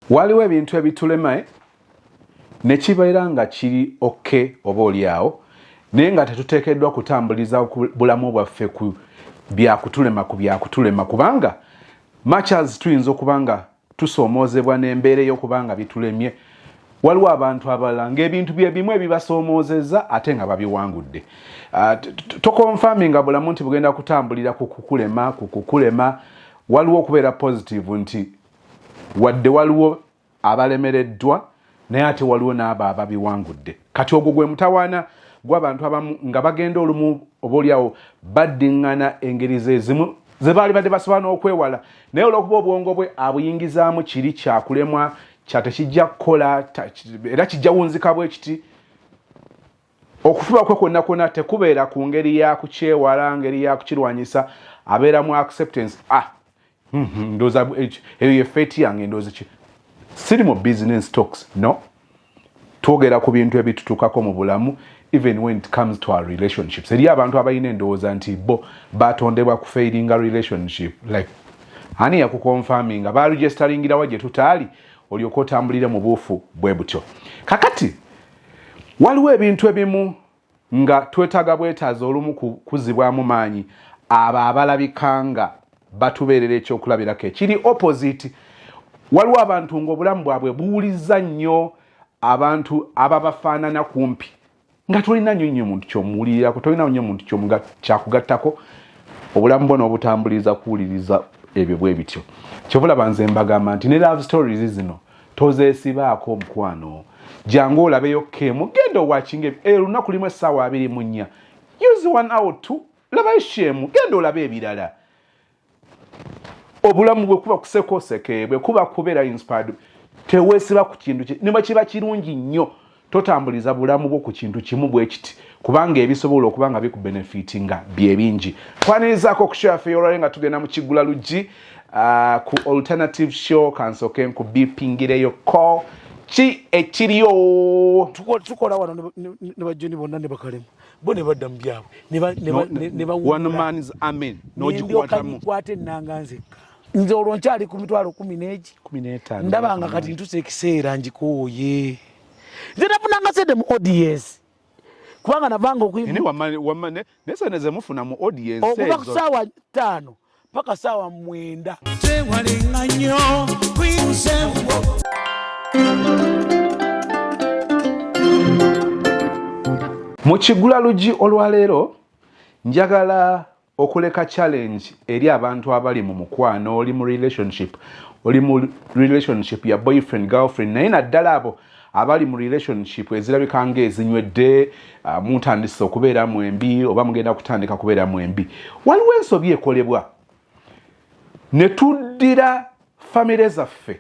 waliwo ebintu ebitulema ne kibeera nga kiri okay oba oliawo naye nga tetuteekeddwa kutambuliza bulamu bwaffe ku byakutulema kubanga much as tuyinza okubanga tusoomoozebwa n'embeera ey'okubanga bitulemye waliwo abantu abalala ng'ebintu bye bimu ebibasoomoozezza ate nga babiwangudde. Tokonfaminga bulamu nti bugenda kutambulira kukulema waliwo okubeera positive nti wadde waliwo abalemereddwa naye ate waliwo n'abo ababiwangudde. Kati ogwo gwe mutawaana gw'abantu abamu nga bagenda olumu oba oliawo baddiŋŋana engeri zezimu ze baali badde basobola n'okwewala naye olw'okuba obwongo bwe abuyingizaamu kiri kyakulemwa kyatekijja kukola era kijja wunzika bwe kiti okufuba kwe kwonna kwonna tekubeera ku ngeri ya kukyewala ngeri ya kukirwanyisa abeera mu acceptance ndooza eyo ye feeti yange ndooza ki siri mu business talks no twogera ku bintu ebitutukako mu bulamu even when it comes to our relationships. Eri abantu abalina endowooza nti bo batondebwa ku failinga relationship like ani yakukonfaminga baregisteringira gye tutaali olyoka otambulire mu buufu bwe butyo. Kakati waliwo ebintu ebimu nga twetaaga bwetaaza olumu kuzibwamu maanyi abo abalabikanga batubeerera ekyokulabirako ekiri opposite. Waliwo abantu ng'obulamu bwabwe buwuliza nnyo abantu ababafaanana kumpi nga tolina nnyo muntu kyomuwulirako tolina nnyo muntu kyakugattako obulamu bwo n'obutambuliza kuwuliriza ebyo bwe bityo. Kyobulaba nze mbagamba nti ne love stories zino tozeesibaako omukwano jangu olabeyo keemu genda owakinga lunaku limu essaawa 24 use 1 hour 2 labayo sheemu genda olabe ebirala. Obulamu bwe kuba kusekoseke bwe kuba kubeera inspired teweesiba ku kintu ne kiba kirungi nnyo totambuliza bulamu bwo ku kintu kimu bwe kiti kubanga ebisobola okubanga bikubenefitinga bye bingi. Twanirizaako okushare ffe olwaleero nga tugenda mu Kiggula Luggi ku alternative show kansoke nkubipingireyo call ki ekiriyo tukola wano ne bajjeni bonna ne bakalemu bo ne badda mu byabwe ne one man's amen n'ogikwatamu kwate ennanga nzekka nze olwo nkyali ku mitwalo 15 ndabanga kati ntuse ekiseera njikooye nze nafunanga sente mu audience kubanga navanga okuyimba neseneze mufuna mu audience okuva ku ssaawa 5 paka ssaawa 9 tewalinga nnyo kwirusembo. Mu Kiggula Luggi olwaleero njagala okuleka challenge eri abantu abali mu mukwano oli mu relationship ya boyfriend girlfriend naye naddala abo abali mu relationship ezirabika nga ezinywedde mutandise okubeera mwembi oba mugenda kutandika kubeera mwembi. Waliwo ensobi ekolebwa ne tuddira famire zaffe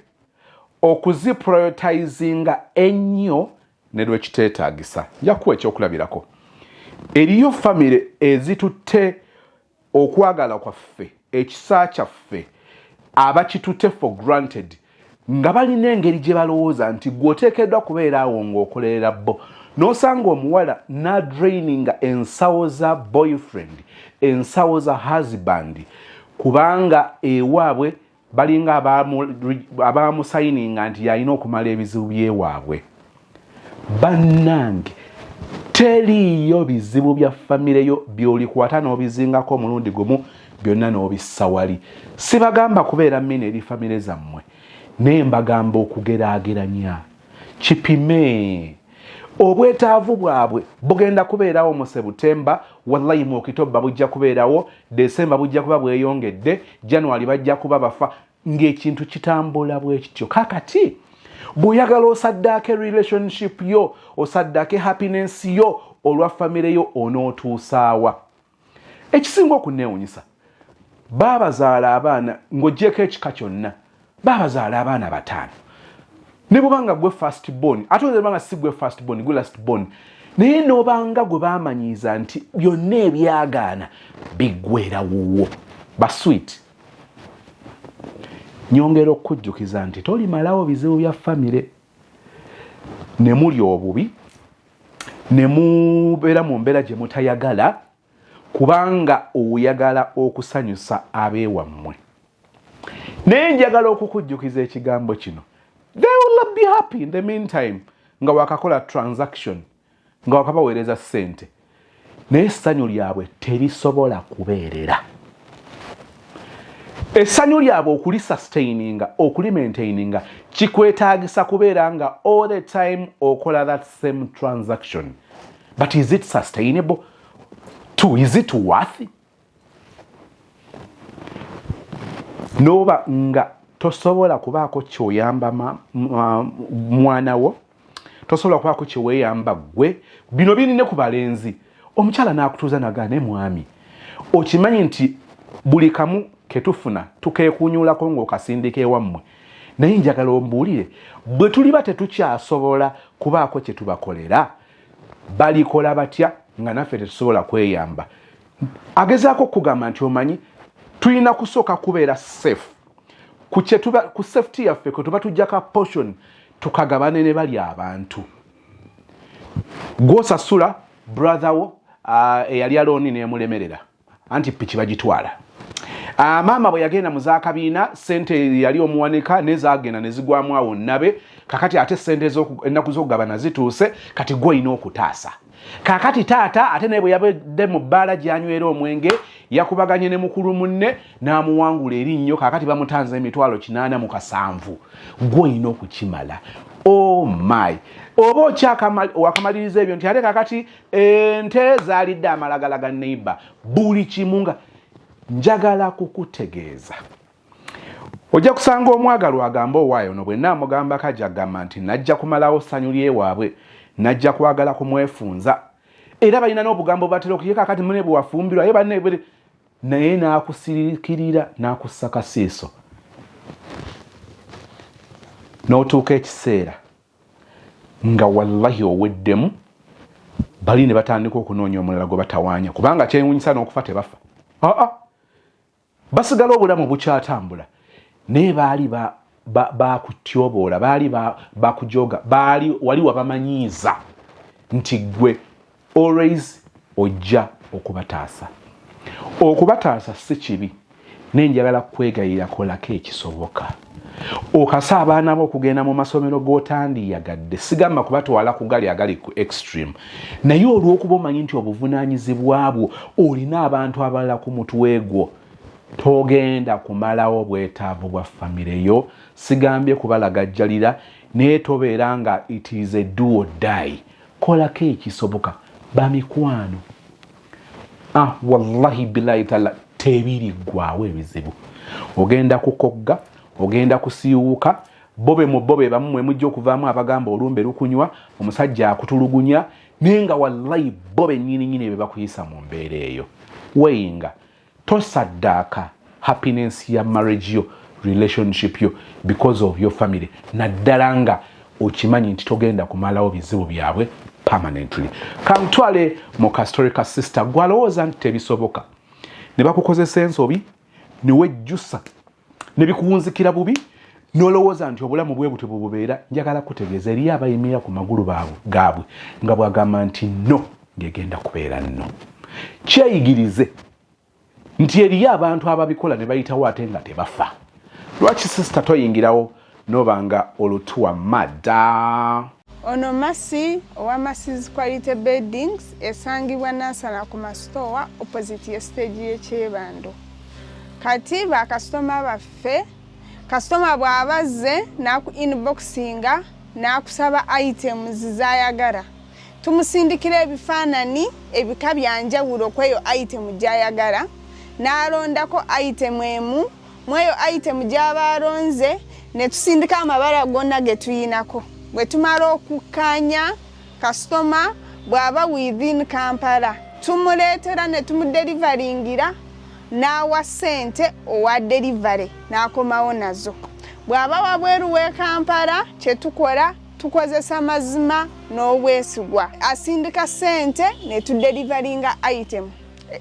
okuziprioritizinga ennyo ne lwekiteetaagisa. Nja kuwa ekyokulabirako. Eriyo famire ezitutte okwagala kwaffe ekisa kyaffe abakitutte for granted nga balina engeri gye balowooza nti gw'oteekeddwa kubeera awo ng'okolerera bo n'osanga omuwala n'adraininga ensawo za boyfriend ensawo za husband kubanga ewaabwe balinga abamusayininga nti yalina okumala ebizibu by'ewaabwe. Bannange teriiyo bizibu bya famire yo by'olikwata n'obizingako omulundi gumu byonna n'obissa wali. Sibagamba kubeera mmene eri famire zammwe naye mbagamba okugeraageranya kipime. Obwetaavu bwabwe bugenda kubeerawo mu Sebutemba wallahi mu Okitoba bujja kubeerawo Desemba bujja kuba bweyongedde January bajja kuba bafa ng'ekintu kitambula bwe kityo. Kakati bw'oyagala osaddaake relationship yo osaddaake happiness yo olwa famire yo onootuusaawa. Ekisinga okunneewunyisa baabazaala abaana ng'oggyeko ekika kyonna baabazaala abaana 5 ne bw'obanga gwe first born ate bw'obanga si gwe first born gwe last born naye n'obanga gwe baamanyiiza nti byonna ebyagaana biggweera wuwo basweet. Nyongera okujjukiza nti tolimalawo bizibu bya famire ne muli obubi ne mubeera mu mbeera gye mutayagala kubanga oyagala okusanyusa abeewammwe. Naye njagala okukujjukiza ekigambo kino they will be happy in the meantime nga wakakola transaction nga wakabaweereza ssente naye essanyu lyabwe terisobola kubeerera. Essanyu lyabwe okulisustaininga okulimaintaininga kikwetaagisa kubeera nga all the time okola that same transaction. But is it sustainable? Is it worth? Noba nga tosobola kubaako kyoyamba mwana wo, tosobola kubaako kyeweeyamba gwe. Bino binine ku balenzi. Omukyala n'akutuuza nagane mwami, okimanyi nti buli kamu ketufuna tukeekunyuulako ng'okasindika ewammwe, naye njagala ombuulire bwe tuliba tetukyasobola kubaako kye tubakolera balikola batya nga naffe tetusobola kweyamba. Agezaako okugamba nti omanyi tulina kusooka kubeera safe ku safety yaffe kwe tuba tujjaka portion tukagabane ne bali abantu. Gw'osasula brother wo eyali alooni neemulemerera anti piki bagitwala. Maama bwe yagenda mu zaakabiina ssente yali omuwanika nezaagenda ne zigwamu awo nnabe. Kakati ate ssente ennaku z'okugabana zituuse, kati gwe olina okutaasa. Kakati taata ate naye bwe yabadde mu bbaala gy'anywera omwenge yakubaganye ne mukulu munne n'amuwangula erinnyo. Kakati bamutanze emitwalo 87. Gwe olina okukimala. Oh my. Oba wakamaliriza ebyo nti ate kakati ente zaalidde amalagala ga neighbor buli kimu nga njagala kukutegeeza. Ojja kusanga omwagalwa agamba owaayo no bwe naamugamba kajagamba nti najja kumalawo ssanyu lyewaabwe, najja kwagala kumwefunza. Era balina n'obugambo batera okuyeka kakati mune bwe wafumbirwa ye banne naye n'akusirikirira n'akussa kasiiso. N'otuuka ekiseera nga wallahi oweddemu bali ne batandika okunoonya omulala gwe batawaanya kubanga kyewuunyisa n'okufa tebafa. Basigala obulamu bukyatambula naye baali bakutyoboola, baali bakujoga, wali wabamanyiiza nti gwe always ojja okubataasa. Okubataasa si kibi naye njagala kwegayira kolako ekisoboka. Okasa abaana bo okugenda mu masomero g'otandiyagadde, sigamba kubatwala ku gali agali ku extreme, naye olw'okuba omanyi nti obuvunaanyizibwa bwo olina abantu abalala ku mutwe gwo, togenda kumalawo bwetaavu bwa famire yo. Sigambye kubalagajjalira naye tobeera nga it is a do or die. Kolako ekisoboka. Bamikwano, wallahi billahi taala tebiriggwaawo ebizibu. Ogenda kukogga, ogenda kusiiwuuka, bobe mu bobe bamu mwe mujja okuvaamu abagamba olumbe lukunywa, omusajja akutulugunya, naye nga wallahi bobe nnyini be bakuyisa mu mbeera eyo. Weyinga tosaddaaka happiness ya marriage yo, relationship yo because of your family, naddala nga okimanyi nti togenda kumalawo bizibu byabwe permanently. Kamutwale mu historical sister gwalowooza nti tebisoboka, ne bakukozesa ensobi, ne wejjusa, ne bikuwunzikira bubi, n'olowooza nti obulamu bwe butyo bubeera. Njagala kutegeeza eri abayimira ku magulu gaabwe nga bwagamba nti no ngegenda kubeera nno. Kyeyigirize nti eriyo abantu ababikola ne bayitawo ate nga tebafa. Lwaki sister toyingirawo nobanga olutuwa madda? Ono Masi owa Masi's Quality Beddings esangibwa Nansana ku masitowa opposite ye stage y'Ekyebando. Kati bakasitoma baffe, kasitoma bw'abazze naku inboxinga nakusaba items zayagala, tumusindikira ebifaanani ebika byanjawulo kweyo item gyayagala, n'alondako item emu mweyo item gy'abalonze ne tusindika amabala gonna ge tuyinako. Bwe tumala okukkaanya kasitoma bw'aba within Kampala tumuleetera ne tumudelivaringira n'awa ssente owa delivery n'akomawo nazo. Bw'aba wabweru w'e Kampala kye tukola tukozesa mazima n'obwesigwa, asindika ssente ne tudelivaringa item.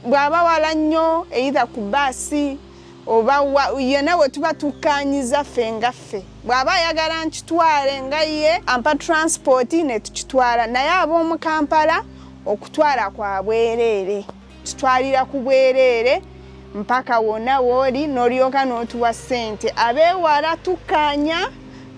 Bw'aba wala nnyo either ku baasi oba yena we tuba tukkaanyiza ffe nga ffe, bw'aba ayagala nkitwale nga ye ampa transport ne tukitwala, naye ab'omu Kampala okutwala kwa bwereere, tutwalira ku bwereere mpaka wonna wooli n'olyoka n'otuwa ssente. Abeewala tukkaanya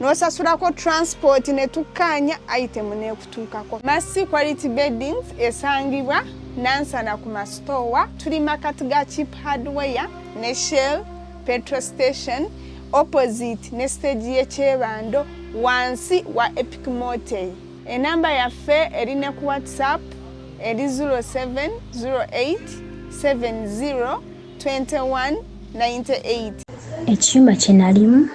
n'osasulako transport ne tukkaanya item n'ekutuukako. Masi Quality Beddings esangibwa Nansana ku masitoowa. Tuli makati ga Cheap Hardware ne Shell petrol station opposite ne stage y'ekyebando wansi wa Epic Motel. Enamba yaffe erine ku WhatsApp eri 0708702198. Ekyumba kye nalimu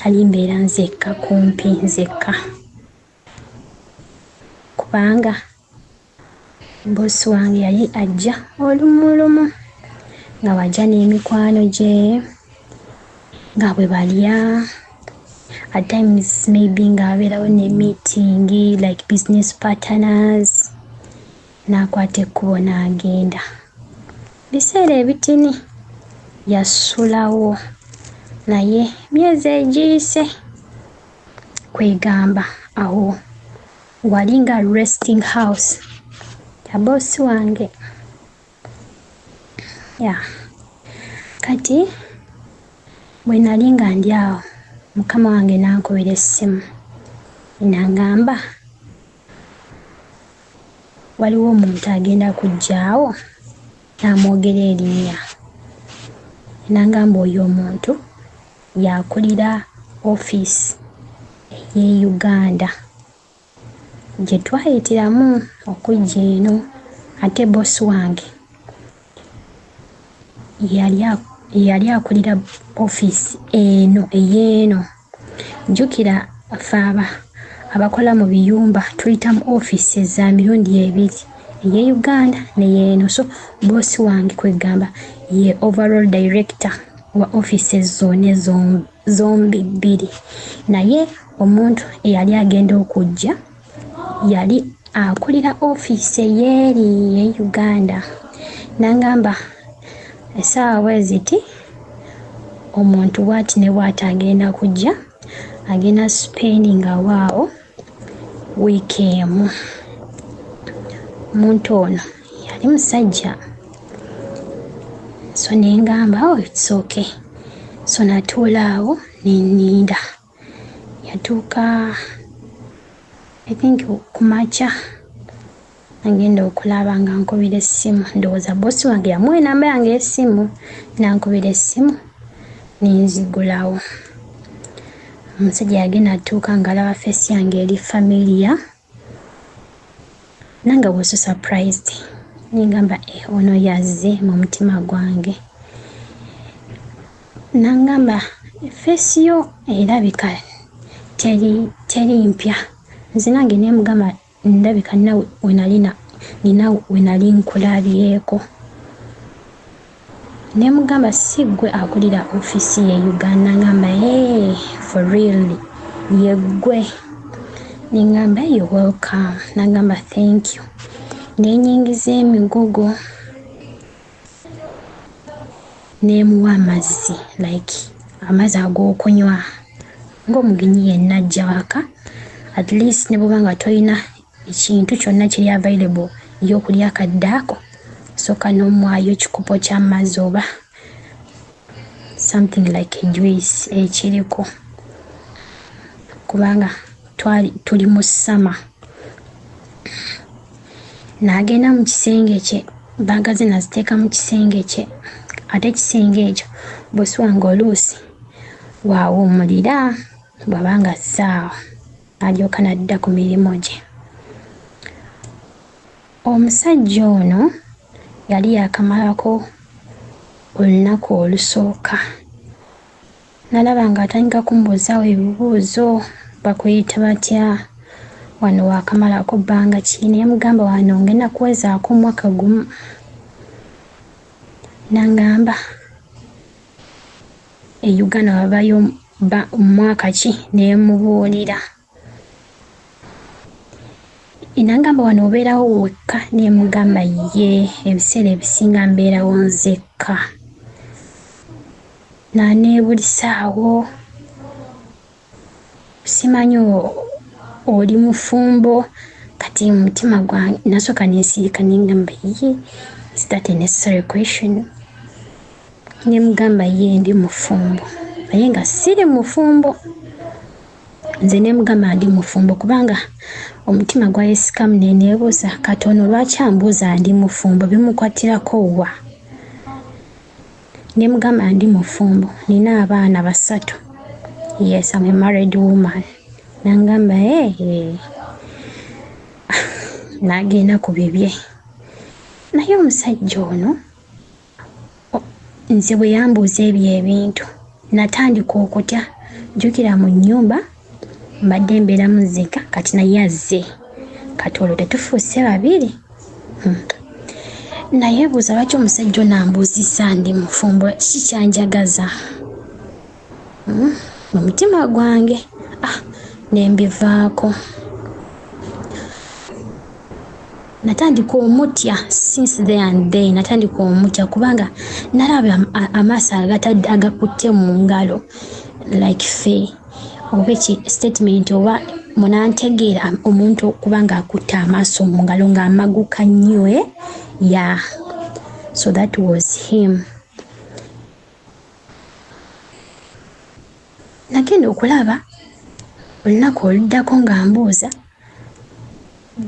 ali mbeera nzekka kumpi nzekka kubanga bosi wange yali ajja olumulumu nga wajja n'emikwano gye nga bwe balya at times maybe nga abeerawo ne meeting like business partners n'akwata ekkubo n'agenda. Biseera ebitini yasulawo naye myezi egiyise kwegamba awo wali nga resting house ya bosi wange. Kati bwe nali nga ndi awo mukama wange n'ankubira essimu n'angamba waliwo omuntu agenda kujjaawo n'amwogera erinnya. N'angamba oyo omuntu yakulira office ey'e Uganda gye twayitiramu okujja eno, ate bosi wange yali akulira office eno ey'eno. Jjukira ffe abakola mu biyumba tuyitamu office za mirundi ebiri, ey'e Uganda n'ey'eno. So bosi wange kwegamba ye overall director wa offices zone zombi bbiri, naye omuntu eyali agenda okujja yali akulira office ey'eri e Uganda. N'angamba essaawa bwe ziti omuntu bw'ati ne bw'ati agenda kujja, agenda spending awaawo wiiki emu. Omuntu ono yali musajja. So n'engamba it's okay. So natuula awo n'enninda. Yatuuka I think kumakya agenda okulaba nga nkubira essimu. Ndowooza bosi wange yamuwa enamba yange y'essimu, n'ankubira essimu n'enzigulawo. Omusajja yagenda atuuka ng'alaba face yange eri familiar, nanga was surprised. N'engamba ono yazze mu mutima gwange. N'angamba face yo erabika teri mpya. Nze nange ne mugamba ndabika nina we nali nkulabyeko. Ne mugamba si ggwe akulira office ye Uganda. Ngamba for real ye ggwe. N'engamba you're welcome. N'angamba thank you. N'enyingiza emigogo n'emuwa amazzi like amazzi ag'okunywa ng'omugenyi yenna ajja waka. At least ne bw'oba nga tolina ekintu kyonna kiri available y'okulya akaddaako, sooka n'omwayo ekikopo ky'amazzi oba something like a juice ekiriko, kubanga tuli mu ssama. N'agenda mu kisenge kye, baaga ze naziteeka mu kisenge kye. Ate ekisenge ekyo bosi wange oluusi waawummulira bw'aba nga ssaawa, alyoka n'adda ku mirimu gye. Omusajja ono yali yakamalako olunaku olusooka. Nalaba ng'atandika kumbuuzaawo ebibuuzo, bakuyita batya, wano wakamalako bbanga ki? Ne mugamba wano ngenda kuwezaako omwaka gumu. N'angamba e Uganda wabayo mwaka ki? Ne mubuulira. N'angamba wano obeerawo wekka? Ne mugamba ye ebiseera ebisinga mbeerawo nzekka. N'aneebulisaawo, simanyi oli mufumbo. Kati mu mutima gwange nasooka n'ensirika n'engamba ye, is that a necessary question? Ne mugamba ye ndi mufumbo, naye nga siri mufumbo. Nze ne mugamba ndi mufumbo kubanga omutima gwayesikamu ne neebuuza katono lwaki ambuuza ndi mufumbo bimukwatirako wa. Ne mugamba ndi mufumbo, nina abaana 3. Yes, I'm a married woman. Nangamba nagenda ku bibye. Naye omusajja ono nze bwe yambuuza ebyo ebintu natandika okutya. Jjukira mu nnyumba mbadde mbeera muzika kati naye azze kati olwo tetufuuse babiri. Naye buuza lwaki omusajja ono ambuuzisa ndi mufumbo kikyanjagaza mu mutima gwange nembivaako. Natandika omutya since there and there. Natandika omutya kubanga nalaba amaaso agakutte mu ngalo like fe oba statement oba munantegeera omuntu kubanga akutte amaaso mu ngalo ng'amaguka nnyo. Yeah, so that was him. Nagenda okulaba olunaku oluddako nga mbuuza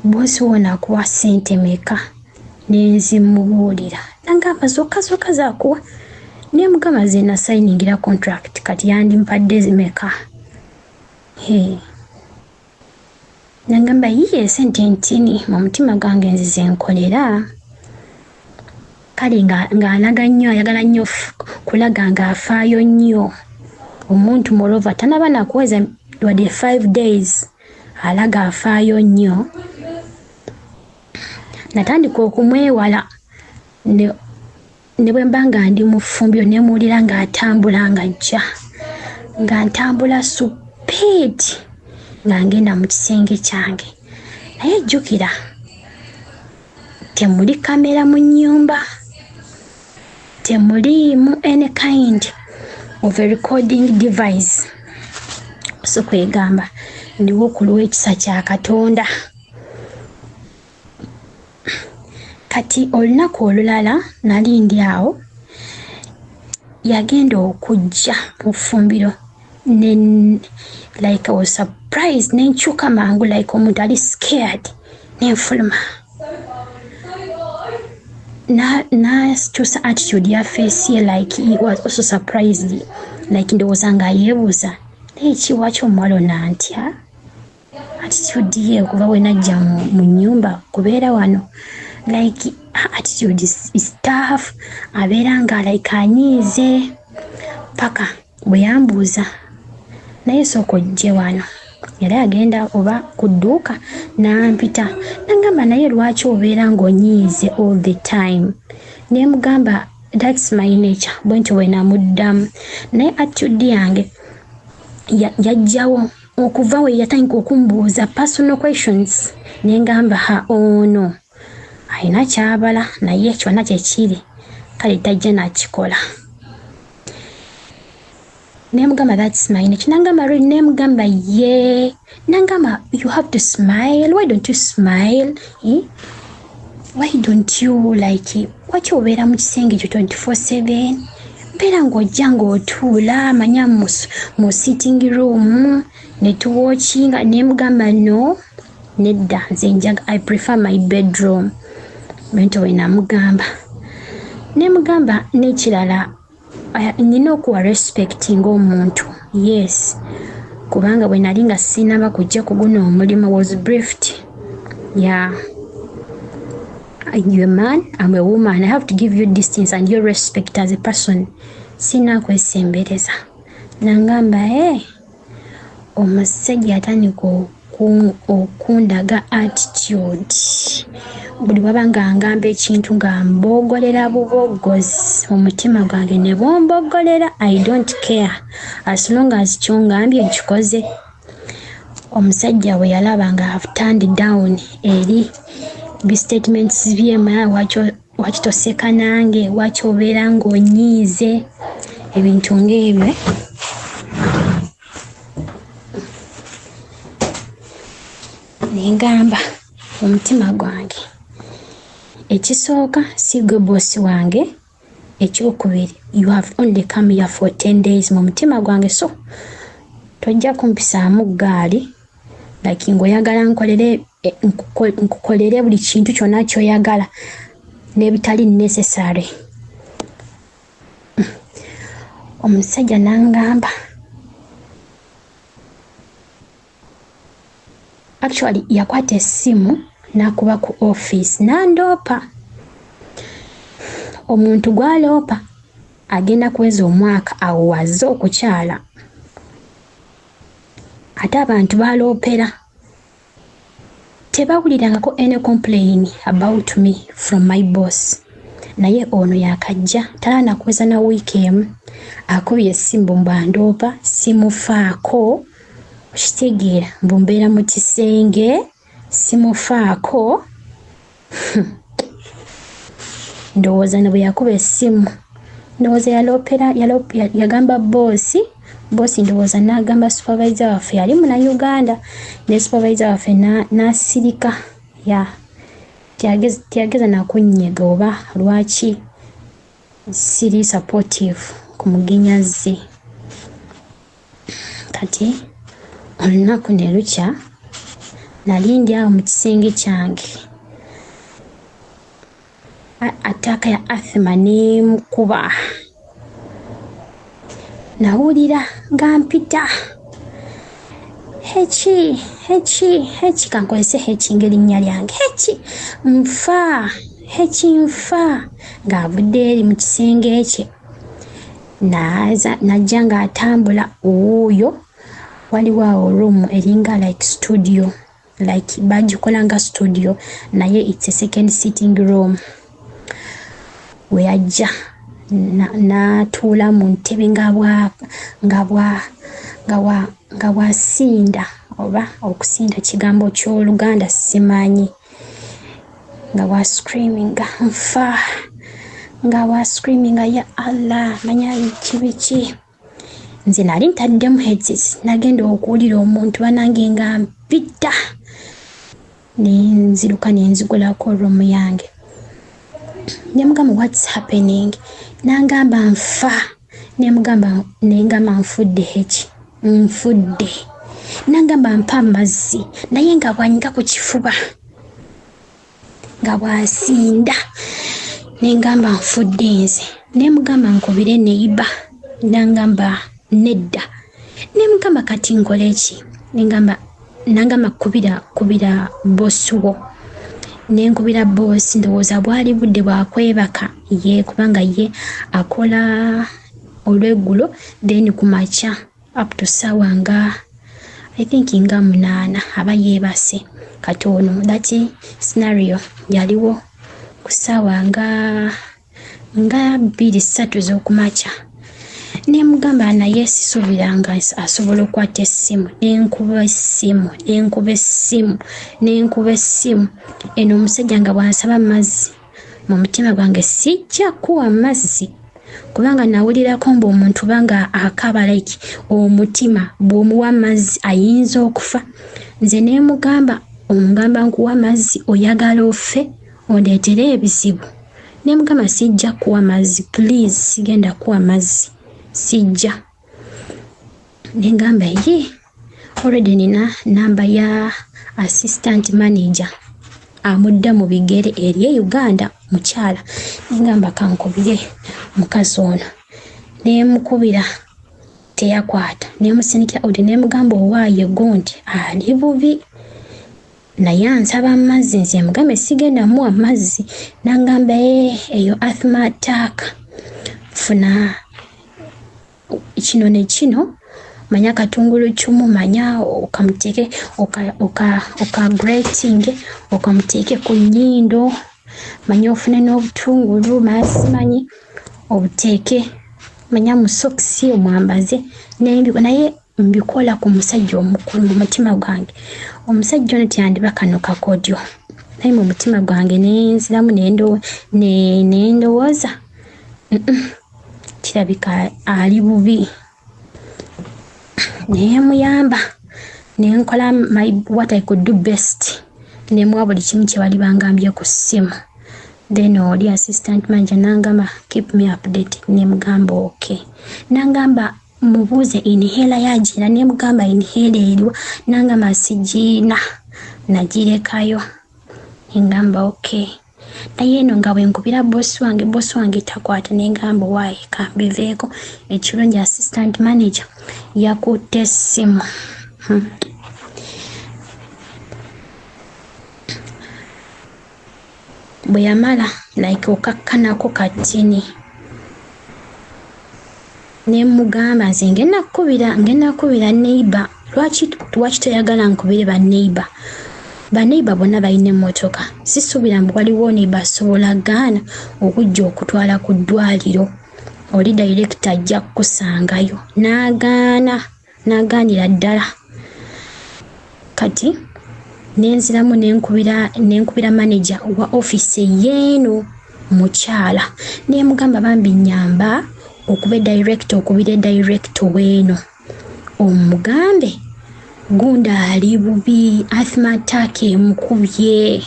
boosi wona akuwa ssente meka, ne nzimubuulira nangamba zokka zaakuwa. Ne mugamba ze nasayiningira contract kati yandimpadde zimeka. Nangamba yiye sente ntini mu mutima gwange nzize nkolera. Kale ng'alaga nnyo, ayagala nnyo kulaga ng'afaayo nnyo. Omuntu molova tanaba nakuweza wadde 5 days alaga afaayo nnyo. Natandika okumwewala ne bwe mba nga ndi mu ffumbiro ne muwulira ng'atambula ng'ajja nga ntambula supeeti nga ngenda mu kisenge kyange. Naye jjukira temuli kamera mu nnyumba, temuliimu any kind of a recording device. So kwegamba ndiwo kulwa ekisa kya Katonda. Kati olunaku olulala nali ndi awo yagenda okujja mu ffumbiro like I was surprised nenkyuka mangu like omuntu ali scared nenfuluma. Nakyusa attitude ya face ye like he was also surprised like ndowooza nga yeebuuza naye kiwaki omuwala ono antya. Attitude ye okuva we najja mu nnyumba kubeera wano like attitude is tough. Abeera nga like anyiize paka bwe yambuuza naye sooka ojje wano. Era agenda oba ku dduuka nampita nangamba naye lwaki obeera ng'onyiize all the time. Ne mugamba that's my nature. Bwentyo bwe namuddamu naye attitude yange yajjawo okuva we yatandika okumbuuza personal questions. Ne ngamba ono alina kyabala naye kyonna kyekiri kale tajja nakikola. Nemugamba that's my nature. Nangamba really nemugamba yeah. Nangamba you have to smile. Why don't you smile? Why don't you like what you wear mu kisenge kyo 24/7? Beera ng'ojja ng'otuula manya mu sitting room ne tuwatchinga. Nemugamba no nedda nze njaga I prefer my bedroom. Bwentyo we namugamba. Nemugamba n'ekirala nina okuwa respect ng'omuntu. Yes, kubanga bwe nali nga sinaba kujja ku guno omulimu was briefed. Yeah, you're a man, I'm a woman. I have to give you distance and your respect as a person. Sina kwesembereza. Nangamba omusajja atandika okundaga attitude. Buli wabanga angamba ekintu nga mboogolera bubogozi mu mutima gwange ne bomboggolera I don't care as long as kyongambye nkikoze. Omusajja we yalaba nga have turned down eri statements byema waki toseka nange waki obeera ng'onyiize ebintu ng'ebyo. Nengamba omutima gwange ekisooka si gwe boosi wange ekyokubiri you have only come here for 10 days mu mutima gwange so tojja kumpisaamu gaali like ngoyagala nkukolere buli kintu kyonna kyoyagala n'ebitali necessary. Omusajja n'angamba actually yakwata essimu n'akuba ku office n'andoopa. Omuntu gw'aloopa agenda kuweza omwaka awaze okukyala ate abantu baloopera tebawulirangako any complain about me from my boss. Naye ono yakajja talana kuweza na weekend akubye essimu mbandoopa simufaako okitegeera mbumbeera mu kisenge simufaako. Ndowooza ne bwe yakuba essimu ndowooza yagamba boosi ndowooza n'agamba supervisor waffe yali muna Uganda ne supervisor waffe n'asirika tiyageza nakunnyega oba lwaki siri supportive ku mugenyazi. Kati olunaku ne lukya nali ndi awo mu kisenge kyange attaaka ya asthma n'emukuba nawulira nga mpita hechi kankozese hechi ng'erinnya lyange hechi nfa ng'avudde eri mu kisenge ekye najja ng'atambula oyo waliwo awo room eringa like studio like bagikola nga studio naye it's a second sitting room. Weyajja n'atuula mu ntebe nga bwasinda oba okusinda kigambo ky'Oluganda simanyi nga bwa screaminga nfa nga bwa screaminga ya Allah manya kibiki. Nze nali ntaddemu headset nagenda okuwulira omuntu banange nga mpita nenziruka nenzigulako room yange nemugamba what's happening nangamba nfa nengamba nfudde heki nfudde nangamba mpa amazzi naye nga bwanyika ku kifuba nga bwasinda nengamba nfudde nze nemugamba nkubire neiba nangamba nedda nemugamba kati nkole ki nangamba kubira bosuwo nenkubira boss ndowooza bwali budde bwakwebaka ye kubanga ye akola olweggulo then kumakya up to sawa nga I think nga 8 aba yeebase katono that scenario yaliwo kusawa nga 2-3 z'okumakya nemugamba naye sisuubiranga asobola okukwata essimu nenkuba essimu eno omusajja nga bwansaba amazzi mu mutima gwange sijja kuwa amazzi kubanga nawulirako mbu omuntu banga akaba like omutima bw'omuwa amazzi ayinza okufa. Nze nemugamba omugamba nkuwa amazzi oyagala ofe ondeetere ebizibu. Nemugamba sijja kuwa amazzi please sigenda kuwa amazzi sijja. Nengamba ye already nina namba ya assistant manager amudda mu bigere eri Uganda mukyala. Nengamba kankubire mukazi ono nemukubira teyakwata nemusinikira odi nemugamba owaaye gondi ali bubi naye ansaba amazzi nze mugambe sigenda muwa amazzi nangamba eyo asthma attack funa kino ne kino manya katungulu chumu manya okamuteke oka grating okamuteke ku nnyindo manya ofune n'obutungulu masimanyi obuteke manya musokisi omwambaze n'embiko naye mbikola ku musajja omukulu mu mutima gwange. Omusajja ono tyandiba kano kakodyo naye mu mutima gwange nenziramu nendowooza kirabika ali bubi. Nemuyamba nenkola what I could do best nemuwa buli kimu kye bali bangambye ku ssimu Then oli assistant manager nangamba keep me updated, nemugamba okay. Nangamba mubuuze inhaler yagira, nemugamba inhaler eriwa, nangamba sijina nagirekayo. Ngamba okay. Naye eno nga bwenkubira boss wange takwata, nengamba why kambiveeko. Ekirungi assistant manager yakutte essimu. Bwe yamala like okakkanako katini, nemugamba nze ngenda kukubira neighbor. Lwaki toyagala nkubire baneighbor bonna balina emmotoka, sisuubira mbu waliwo neighbor asobola gaana okujja okutwala ku ddwaliro, oli director ajja kukusangayo. N'agaanira ddala. Kati nenziramu nenkubira manager wa office yeeno mukyala, nemugamba bambi nyamba okubira director weeno, omugambe gunda ali bubi, asthma attack emukubye.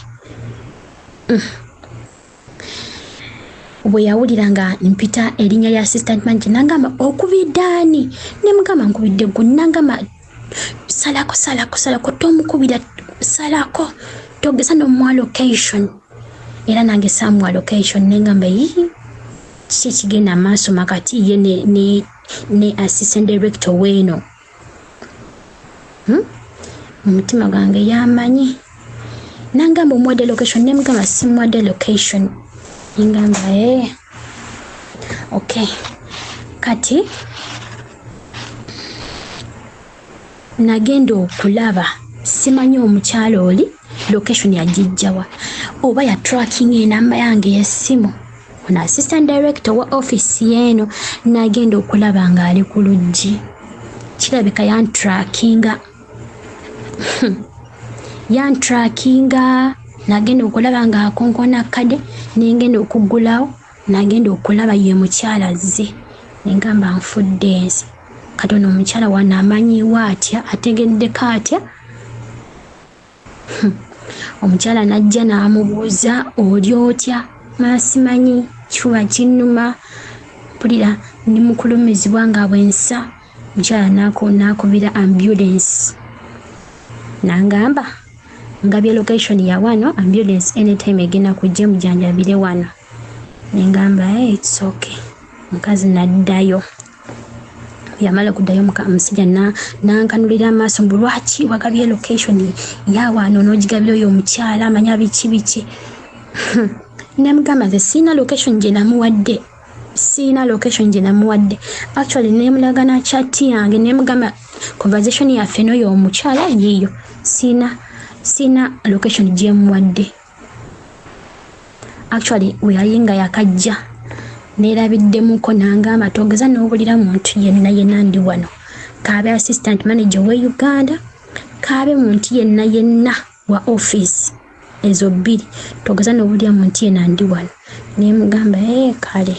Bwe yawulira nga mpita erinnya lya assistant manager nangamba okubidde ani? Nemugamba nkubidde gwe. Nangamba salako tomukubira, salako togeza nomuwa location. Era nange samuwa location. Nengamba kiki kigenda maaso makati ye ne assistant director weeno. Omutima gwange yamanyi. Nangamba omuwadde location, nemugamba simuwadde location. Ngamba okay. Kati nagenda okulaba, simanyi omukyalo oli location yagijjawa oba ya tracking enamba yange y'essimu. Ono assistant director wa office yeeno. Nagenda okulaba nga ali ku luggi, kirabika yantrackinga. Nagenda okulaba nga akonkona kade, nengenda okugulawo, nagenda okulaba ye mukyala azze. Nengamba nfudde nsi. Kati ono omukyala wano amanyiwa atya, ategeddeko atya? Omukyala najja n'amubuuza oli otya? Masimanyi, kifuba kinnuma, mpulira ndi mukulumizibwa nga bwensa. Omukyala nakubira ambulance. Nangamba ngabye location ya wano, ambulance anytime egenda kujja mujanjabire wano. Nengamba it's okay. Mukazi naddayo. Yamala kuddayo omusajja nankanulira amaaso, mbu lwaki wagabye location ya wano n'ogigabira oyo omukyala amanya biki. Nemugamba nze sina location gye namuwadde. Actually nemulaga na chat yange, nemugamba conversation yaffe n'oyo omukyala yiyo, sina location gye muwadde. Actually weyayinga yakajja nerabiddemuko nangamba togeza n'obulira muntu yenna ndi wano. Kaabe assistant manager we Uganda, kaabe muntu yenna wa office, ezo bbiri togeza n'obulira muntu yenna ndi wano. Nemugamba kale.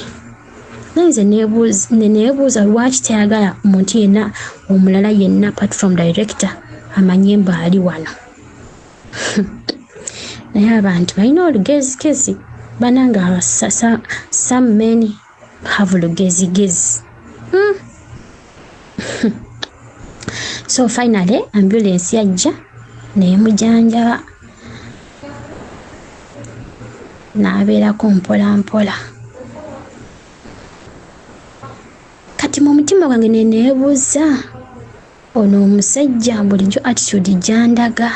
Nenze nebuuza lwaki tayagala muntu yenna omulala yenna apart from director amanye mba ali wano. Naye abantu balina olugezigezi bananga some men have lugezigezi. So finally ambulance yajja nemujanjaba, n'abeerako mpola. Kati mu mutima gwange neneebuuza, ono omusajja bulijjo attitude jandaga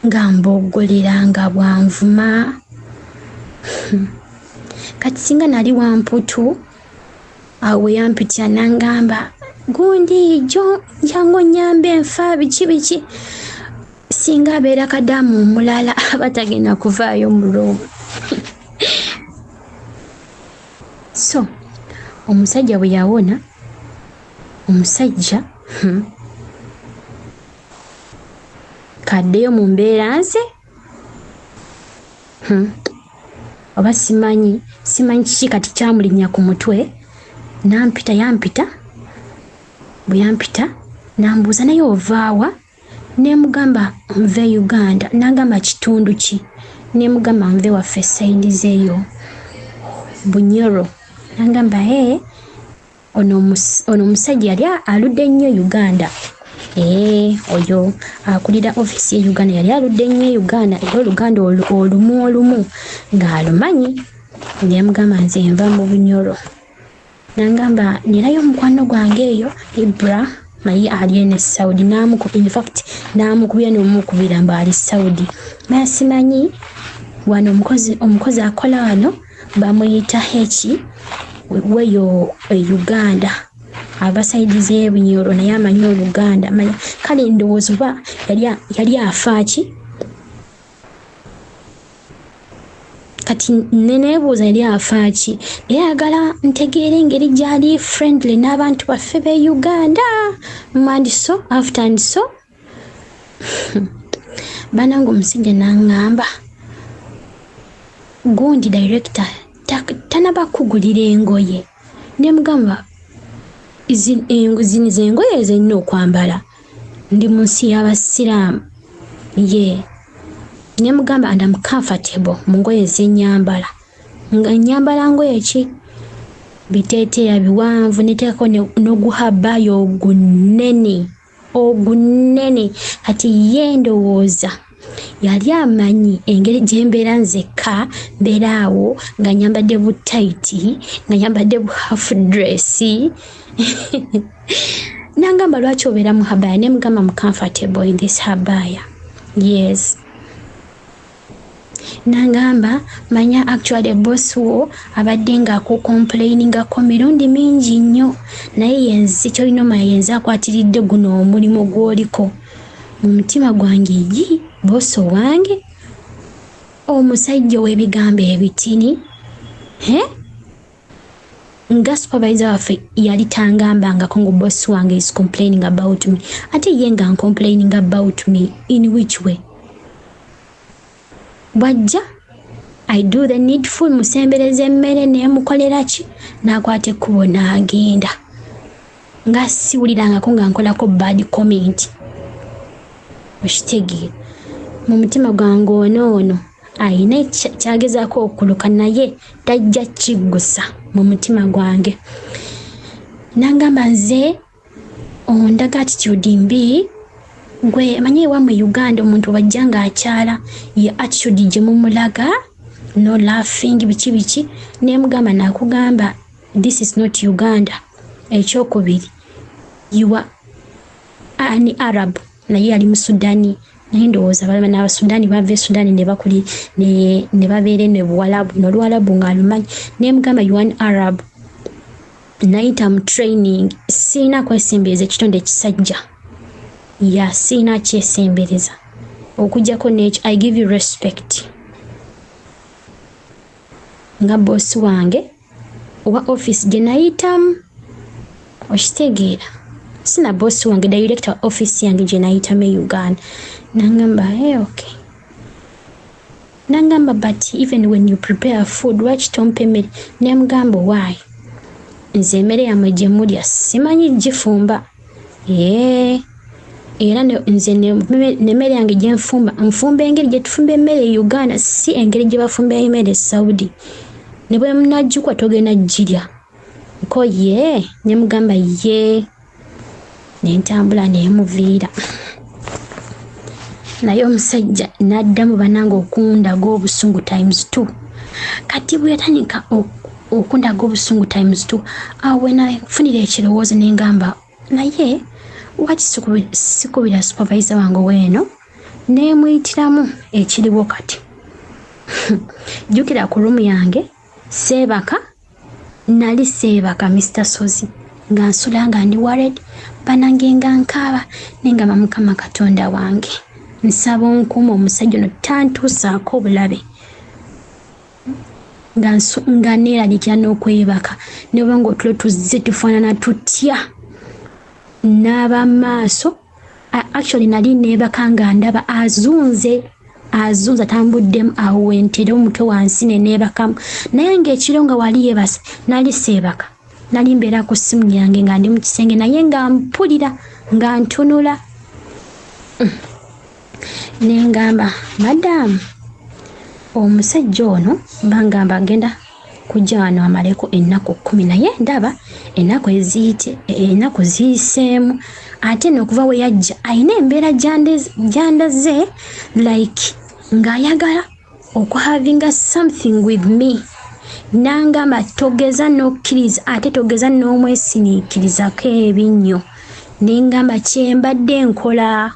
nga mboggolera nga bwanvuma. Kati singa nali wamputu awe yampitya nangamba gundi jo jangu nyambe nfa biki singa abeera kadamu omulala abatagenda kuvaayo muloobo. So omusajja bwe yawona, omusajja kaddeyo mu mbeera nze oba simanyi kiki kati kyamulinnya ku mutwe. Yampita bwe yampita nambuuza naye ovaawa? Nemugamba nve Uganda. Nagamba kitundu ki? ne mugamba nve waffe side zeeyo Bunyoro nangamba ono omusajja yali aludde nnyo Uganda oyo akulira ofisi ya Uganda yali aludde nnyo Uganda era Oluganda olumu ng'alumanyi ne mugamba nze nva mu Bunyoro nangamba nirayo omukwano gwange eyo Ibra naye ali ene Saudi namukubira n'omukubira mbu ali Saudi naye simanyi wano omukozi akola wano bamuyita Hechi weyo Uganda abasaidize y'Ebunyoro naye amanyi Oluganda kale ndowooza oba yali afaaki kati neneebuuza yali afaaki ayagala ntegeere engeri gyali friendly n'abantu baffe b'e Uganda and so after and so banange omusajja n'aŋŋamba gundi director tanaba kugulira engoye ne mugamba zino engoye ezenna okwambala ndi mu nsi y'Abasiraamu ne mugamba and I'm comfortable mu ngoye zenyambala nga nyambala ngoye ki biteeteeya biwanvu neteekako n'oguhabayo ogunene kati ye ndowooza yali amanyi engeri gyembeera nzekka mbeera awo nga nyambadde butaiti nga nyambadde bu half dress nangamba lwaki obeera mu habaya ne mugamba mu comfortable in this habaya yes nangamba manya actually boss wo abadde nga complaining mirundi mingi nnyo naye yenzi kyolino yenzi akwatiridde guno omulimu gwoliko mu mutima gwange boss wange omusajja w'ebigambo ebitini nga supervisor waffe yali tangambangako ngu boss wange is complaining about me ate ye nga complaining about me in which way bwajja I do the needful musembereze emmere nemukolera ki nakwata ekkubo n'agenda nga siwulirangako nga nkolako bad comment okitegeera mu mutima gwange ono ayina kyagezaako okuluka naye tajja kiggusa mu mutima gwange nangamba nze ondaga attitude mbi gwe manyi ewammwe Uganda omuntu bajja ng'akyala ye attitude gye mumulaga no laughing biki ne mugamba nakugamba this is not Uganda ekyokubiri you are an Arab naye ali mu Sudani naye ndowooza balama n'Abasudani bava e Sudani ne babeera ne Buwalabu n'Oluwalabu ng'alumanyi ne mugamba you are an Arab nayita mu training siina kwesembereza ekitonde ekisajja siina kyesembereza okujjako n'ekyo I give you respect nga boss wange oba office gye nayitamu okitegeera sina boss wange director office yange gye nayitamu e Uganda nangamba okay nangamba but even when you prepare food lwaki tompa emmere ne mugamba why nze emmere yammwe gye mulya simanyi gifumba era nze n'emmere yange gye nfumba engeri gye tufumba emmere e Uganda si engeri gye bafumba emmere e Saudi ne bwe munagikwa togenda girya ko ne mugamba nentambula nemuviira naye omusajja n'addamu banange okundaga obusungu times 2 kati bwe yatandika okundaga obusungu times 2 awo nafunira ekirowoozo nengamba naye waki sikubira supervisor wange weeno nemuyitiramu ekiriwo kati jjukira ku rumu yange nali seebaka Mr. Sozi nga nsula nga ndi worried banange nga nkaaba nengamba Mukama Katonda wange nsaba onkuuma omusajja ono tantuusaako obulabe nga neeraliikira n'okwebaka ne bwanga otulo tuzze tufaanana tutya n'abamaaso actually nali neebaka nga ndaba azunze tambuddemu awo wentere omutwe wansi neneebakamu naye ng'ekiro nga wali yeebase nali seebaka nali mbeera ku ssimu yange nga ndi mu kisenge naye nga mpulira nga ntunula nengamba madamu omusajja ono bangamba agenda kujja wano amaleko ennaku 10 naye ndaba ennaku ziyiseemu ate n'okuva we yajja ayina embeera gyandaze like ng'ayagala okuhavinga something with me nangamba togeza n'okkiriza ate togeza n'omwesiniikirizako ebinnyo nengamba kyembadde nkola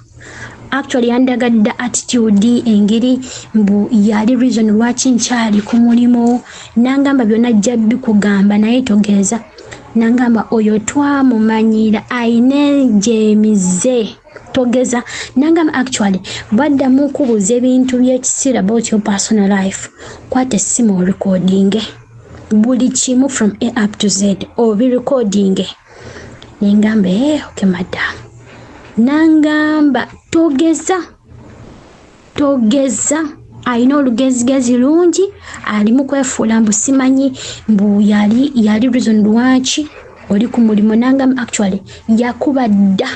actually yandagadde attitude engeri mbu yali reason lwaki nkyali ku mulimu nangamba byonna ajja bikugamba naye togeza nangamba oyo twamumanyira ayina gyemize togeza nangamba actually baddamu kubuuza ebintu by'ekisira about your personal life kwata essimu recording buli kimu from A up to Z obi recording nengamba okay madam nangamba togeza ayina olugezigezi lungi alimu kwefuula mbu simanyi mbu yali reason lwaki oli ku mulimu nangamba actually yakuba dda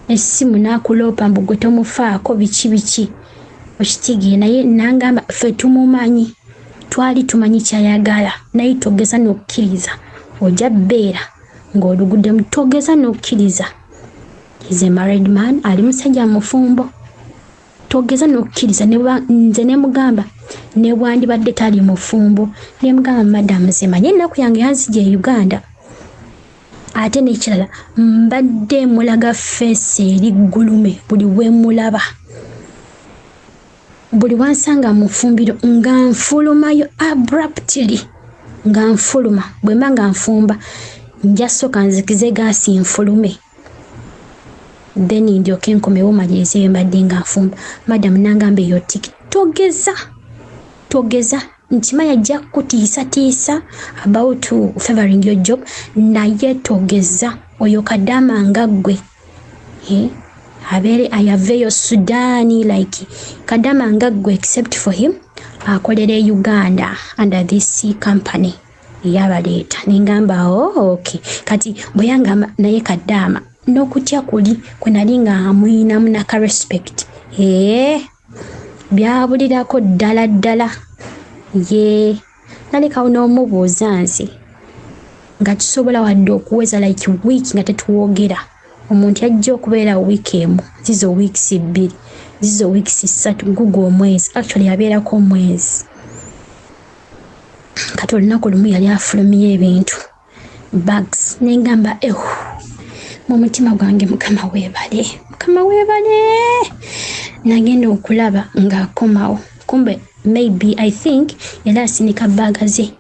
essimu n'akuloopa mbu gwe tomufaako biki okitigiye naye nangamba ffe tumumanyi twali tumanyi kyayagala naye togeza n'okkiriza ojja bbeera ng'oluguddemu togeza n'okkiriza is a married man ali musajja mufumbo togeza n'okkiriza nze ne mugamba ne bwandibadde tali mufumbo ne mugamba madamu zemanyi ennaku yange yanzija e Uganda ate n'ekirala mbadde mulaga feesi eri ggulume buli wemulaba buli wansanga mufumbiro nga nfulumayo abruptly nga nfuluma bwe mba nga nfumba njasooka nzikize gaasi nfulume then ndyoke nkomewo malirize mbadde nga nfumba madamu nangamba eyo tiki togeza ntima yajja kutiisatiisa about favoring your job naye togeza oyo kadama nga ggwe abeere ayaveeyo Sudaani like kadama nga ggwe except for him akolera Uganda under this company eyabaleeta nengamba okay kati bwe yangamba naye kadama n'okutya kuli kwe nali nga amwinamu naka respect byabulirako ddala nalekawo n'omubuuza nze nga kisobola wadde okuweza like week nga tetuwogera omuntu yajja okubeera week emu zizo weeks 2 zizo weeks 3 gugu omwezi actually yabeerako omwezi kati olunaku lumu yali afulumya ebintu bags nengamba mu mutima gwange mukama weebale nagenda okulaba ng'akomawo kumbe maybe I think yali asinika baaga ze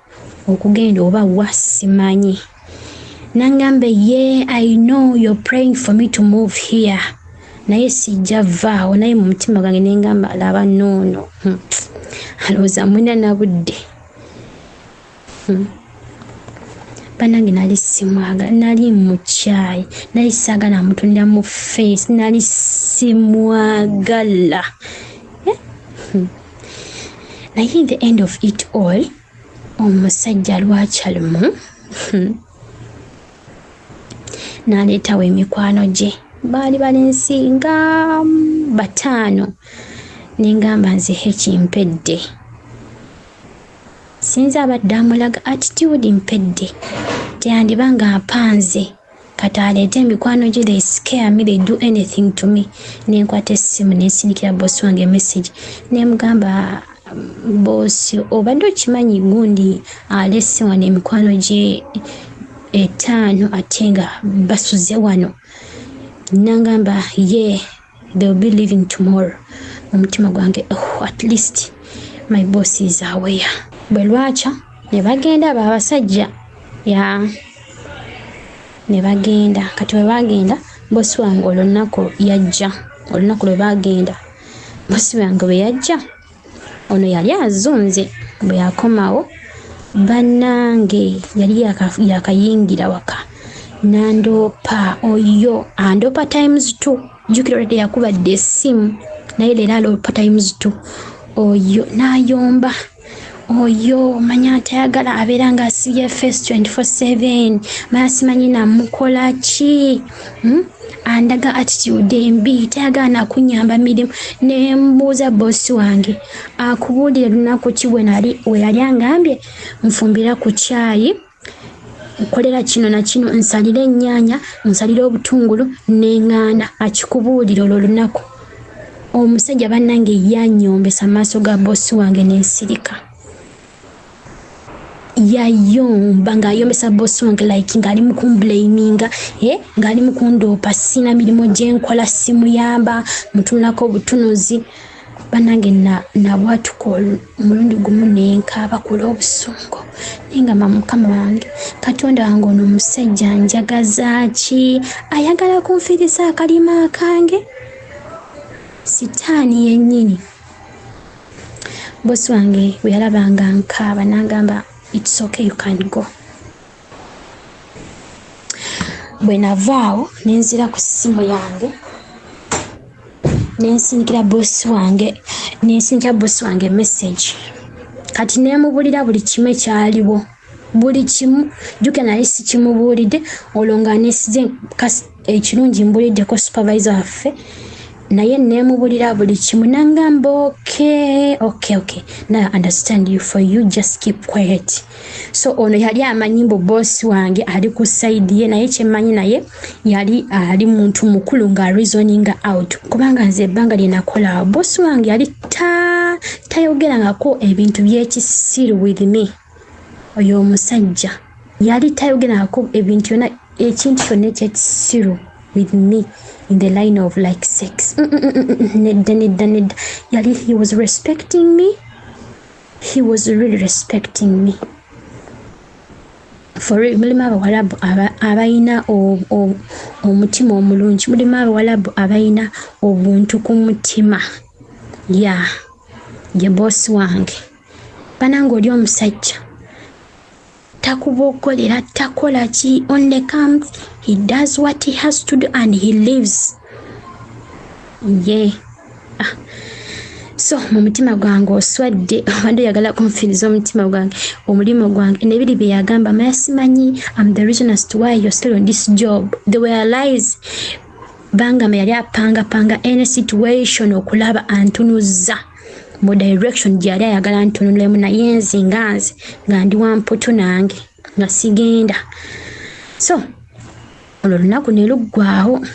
okugenda oba wasimanyi nangambe I know you're praying for me to move here naye sijja vaawo naye mu mutima gwange nengamba laba noono alowooza mwina na budde banange nali simwagala nali mukyayi nali saagala mutondera mu face nali simwagala naye in the end of it all omusajja lwakyalumu n'aleetawo emikwano gye baali balinsinga 5 nengamba nze ekimpedde sinza abadde amulaga attitude mpedde teyandibanga mpanze kati aleete emikwano gye they scare me they do anything to me nenkwata essimu nensindikira bossi wange message nemugamba bossi obadde okimanyi gundi alesse wano emikwano gye 5 ate nga basuze wano nangamba they'll be leaving tomorrow omutima gwange at least my boss is aware bwe lwakya ne bagenda abo abasajja ne bagenda kati bwe bagenda bosi wange olunaku yajja olunaku lwe bagenda bosi wange bwe yajja ono yali azunze bwe yakomawo bannange yali yakayingira waka nandoopa oyo andoopa times 2 jjukira olwedde yakubadde essimu naye leero aloopa times 2 oyo n'ayomba oyo manya atayagala abeera nga asibye face 24/7 manya simanyi namukola ki andaga attitude embi tayagala kunyamba mirimu ne mbuuza bosi wange akubuulire lunaku ki we yali angambye nfumbira ku caayi nkolera kino na kino nsalira ennyaanya nsalira obutungulu n'eŋŋaana akikubuulira olwo lunaku omusajja bannange yanyombesa maaso ga bosi wange n'ensirika yayomba ng'ayombesa bosi wange like ng'ali mu kumblaminga ng'ali mu kundoopa sina mirimu gye nkola simuyamba mutunulako obutunuzi bannange nabwatuka omulundi gumu nenkaaba kula obusungu nengamba mukama wange katonda wange ono omusajja njagaza ki ayagala kunfiirisa akalima akange sitaani yennyini bosi wange bwe yalabanga nkaaba nangamba it's okay, you can go. Bwe navaawo nenzira ku ssimu yange nensindikira bosi wange message kati nemubulira buli kimu ekyaliwo buli kimu juke naye sikimubuulidde olwo nga nesize ekirungi mbuliddeko supervisor waffe naye nemubulira buli kimu nangamba okay now I understand you, for you just keep quiet. So ono yali amanyimbo bosi wange ali ku side ye naye kyemmanyi naye yali ali muntu mukulu nga reasoning out kubanga nze ebbanga lyenakola bosi wange yali tayogerangako ebintu byekisiru with me. Oyo omusajja yali tayogerangako ebintu byonna ekintu kyonna ekyekisiru with me in the line of like sex. Nedda. Yali, he was respecting me. He was really respecting me. For real, mulimu abawalabu abayina omutima omulungi, mulimu abawalabu abayina obuntu ku mutima. Yeah, ye bosi wange. Banange oli omusajja takubokolera takola ki, only comes, he does what he has to do and he lives. Yeah. So mu mutima gwange oswadde abadde yagala kunfiriza omutima gwange omulimo gwange nebiri bye yagamba mayasimanyi I'm the reason as to why you're still on this job. They were lies. Bangama yali apanga any situation okulaba antunuza mu direction gyali ayagala ntunulemu naye nze nga ndi wamputu nange nga sigenda. So olwo lunaku ne luggwawo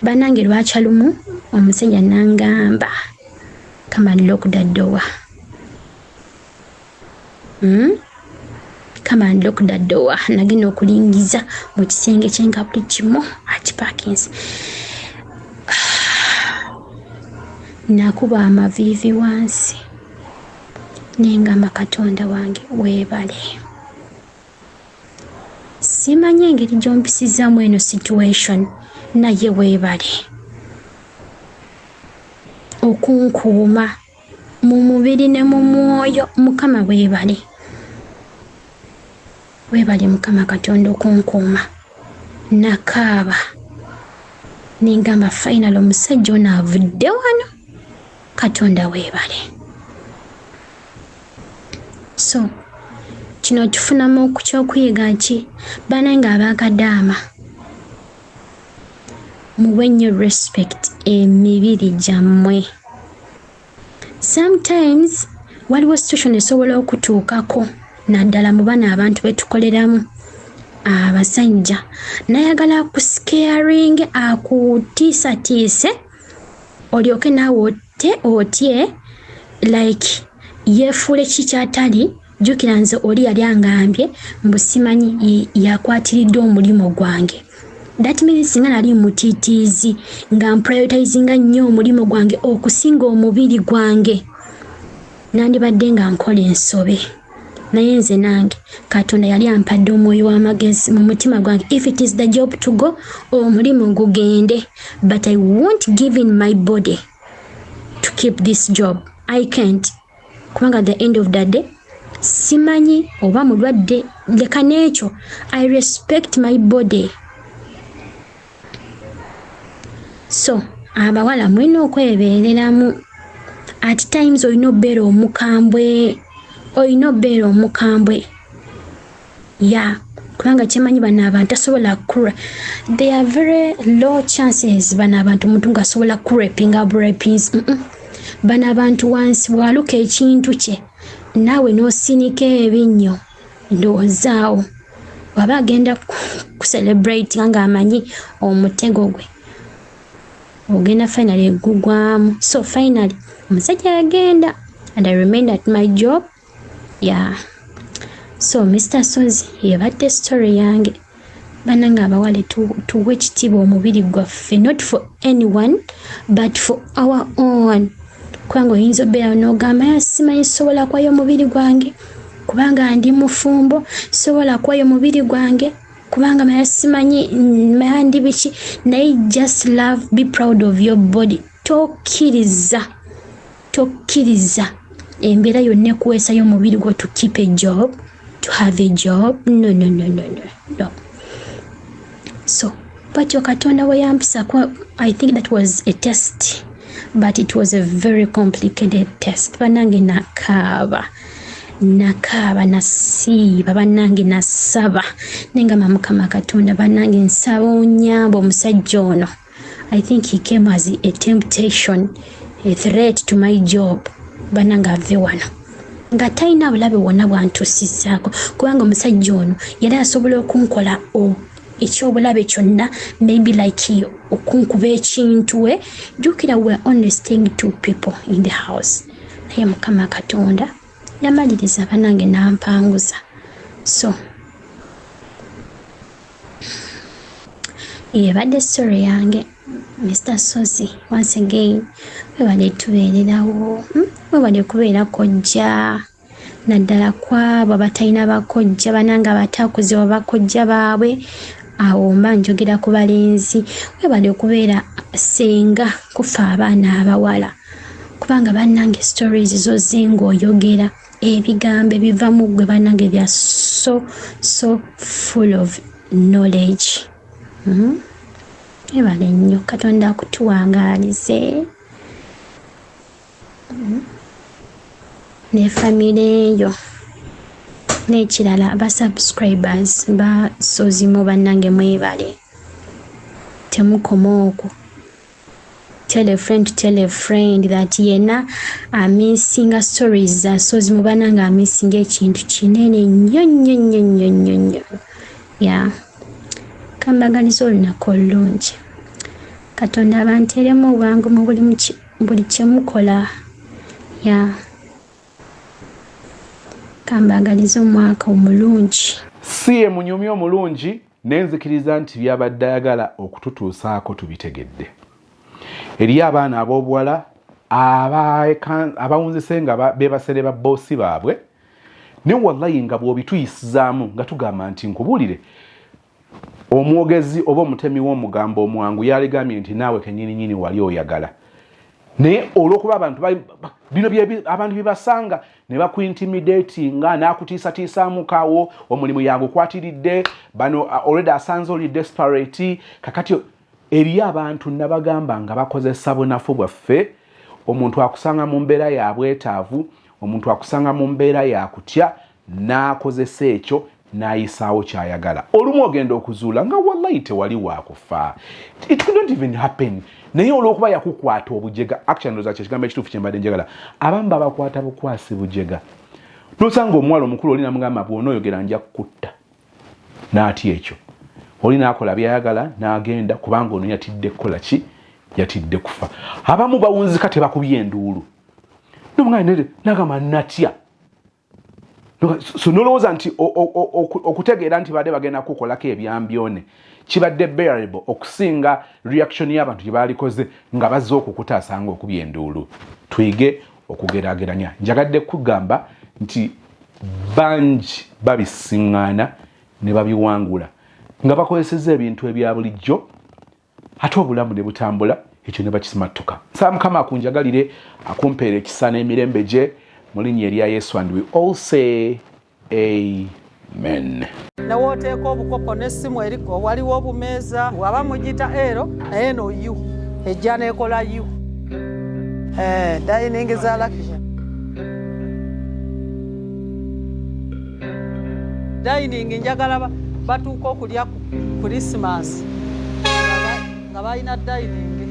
banange lwakyalumu omusajja nangamba come and lock the door. Come and lock the door. Nagenda okulingiza mu kisenge kyenga buli kimu akipakinze. Nakuba amavivi wansi nengamba Katonda wange weebale. Simanyi engeri gyompisizaamu eno situation naye weebale okunkuuma mu mubiri ne mu mwoyo. Mukama weebale Mukama Katonda okunkuuma. Nakaaba nengamba final omusajja ono avudde wano. Katonda weebale. So kino tufunamu kyokuyiga ki banange abakadaama muwe nnyo respect emibiri gyammwe. Sometimes waliwo situation esobola okutuukako naddala mu bana abantu betukoleramu abasajja nayagala kuscaring akutiisatiise olyoke naawe otye like yeefuule kikyatali. Jukira nze oli yali angambye mbusimanyi yakwatiridde omulimo gwange. That means singa nali mutiitiizi nga mprioritizinga nnyo omulimo gwange okusinga omubiri gwange nandibadde nga nkola ensobe. Naye nze nange Katonda yali ampadde omwoyo w'amagezi mu mutima gwange. If it is the job to go, omulimu gugende, but I won't give in my body to keep this job. I can't. Kubanga at the end of the day simanyi oba mulwadde leka n'ekyo. I respect my body. So abawala mwina okwebeereramu. At times olina obeera omukambwe. Ya kubanga kyemanyi bano abantu asobola there are very low chances bano abantu omuntu ng'asobola kurepinga burepins bano abantu wansi bwaluka ekintu kye naawe n'osinika ebinnyo ndowoozaawo waba agenda kucelebrate nga amanyi omutego gwe ogenda finally gugwamu. So finally omusajja yagenda and I remained at my job. Yeah. So Mr. Sozi yabadde story yange bananga abawale tuwe ekitiibwa omubiri gwaffe, not for anyone but for our own. Kubanga oyinza obeera n'ogamba simanyi sobola kwayo omubiri gwange kubanga ndi mufumbo, sobola kwayo omubiri gwange kubanga maya simanyi maya ndi biki, naye just love, be proud of your body. Tokkiriza embeera yonna ekuweesayo omubiri gwo to keep a job, to have a job. No. So but your Katonda we yampisa, I think that was a test, but it was a very complicated test. Banange nakaba nasiiba banange nasaba nengamba Mukama Katonda banange nsaba onyamba omusajja ono. I think he came as a temptation, a threat to my job. Bananga ave wano nga talina bulabe wonna bwantusizaako kubanga omusajja ono yali asobola okunkola ekyobulabe kyonna, maybe like okunkuba ekintu we. Jukira we are only staying 2 people in the house, naye Mukama Katonda yamaliriza banange nampanguza. So yebadde story yange Mr. Sozi. Once again webale tubeererawo, webale kubeera kojja naddala kwabo abatalina bakojja bananga abataakuziwa bakojja baabwe. Awo mba njogera ku balenzi, webale okubeera senga kufa abaana abawala kubanga bannange stories zo zinga oyogera ebigambo ebiva mu ggwe bannange bya so full of knowledge. Ebale nnyo, Katonda akutuwangaalize ne famire eyo n'ekirala abasubscribers ba Sozi mu bannange mwebale, temukoma okwo. Tell a friend that yena amisinga stories za Sozi mu bannange amisinga ekintu kinene nnyo. Yeah. Kambaganiza olunaku olulungi. Katonda abanteremu obwangu mu buli kyemukola. Yeah. Kambagaliza omwaka omulungi. Siye munyumya omulungi nenzikiriza nti byabadde ayagala okututuusaako tubitegedde. Eri abaana ab'obuwala abawunzise nga bebasere ba boosi baabwe, ne wallahi nga bw'obituyisizaamu nga tugamba nti nkubuulire omwogezi oba omutemi w'omugambo omwangu yaligambye nti naawe kenyininyini wali oyagala. Naye olw'okuba abantu bino abantu bibasanga ne bakuintimidatinga n'akutiisatiisaamukawo omulimu yagukwatiridde bano already asanze oli desperate. Kakati eri abantu nabagamba nga bakozesa bunafu bwaffe. Omuntu akusanga mu mbeera ya bwetaavu, omuntu akusanga mu mbeera ya kutya, n'akozesa ekyo n'ayisaawo kyayagala. Olumu ogenda okuzuula nga wallahi tewali wakufa. It couldn't even happen. Naye olw'okuba yakukwata obujega, actually ndoza kyekigambo ekituufu kyembadde njagala, abamu babakwata bukwasi bujega. Nosanga omuwala omukulu oli namugamba bw'onoyogera nja kukutta. N'atya ekyo. Oli n'akola byayagala n'agenda kubanga ono yatidde kukola ki? Yatidde kufa. Abamu bawunzika tebakubye enduulu. N'omugamba n'agamba natya. So nolowooza nti okutegeera nti badde bagenda kukolako ebyambyone kibadde bearable okusinga reaction y'abantu gye baalikoze nga bazze okukutaasanga okubya enduulu. Tuyige okugeraageranya. Njagadde kugamba nti bangi babisiŋŋaana ne babiwangula nga bakozesezza ebintu ebya bulijjo ate obulamu ne butambula, ekyo ne bakisimattuka. Nsaba Mukama akunjagalire akumpeera ekisa n'emirembe gye mu linnya erya Yesu, and we all say amen. Nawoteeka obukopo n'essimu eriko waliwo obumeeza waba mugita ero naye no yu ejja neekola yu dining za luxury. Dining njagala batuuka okulya ku Christmas nga balina dining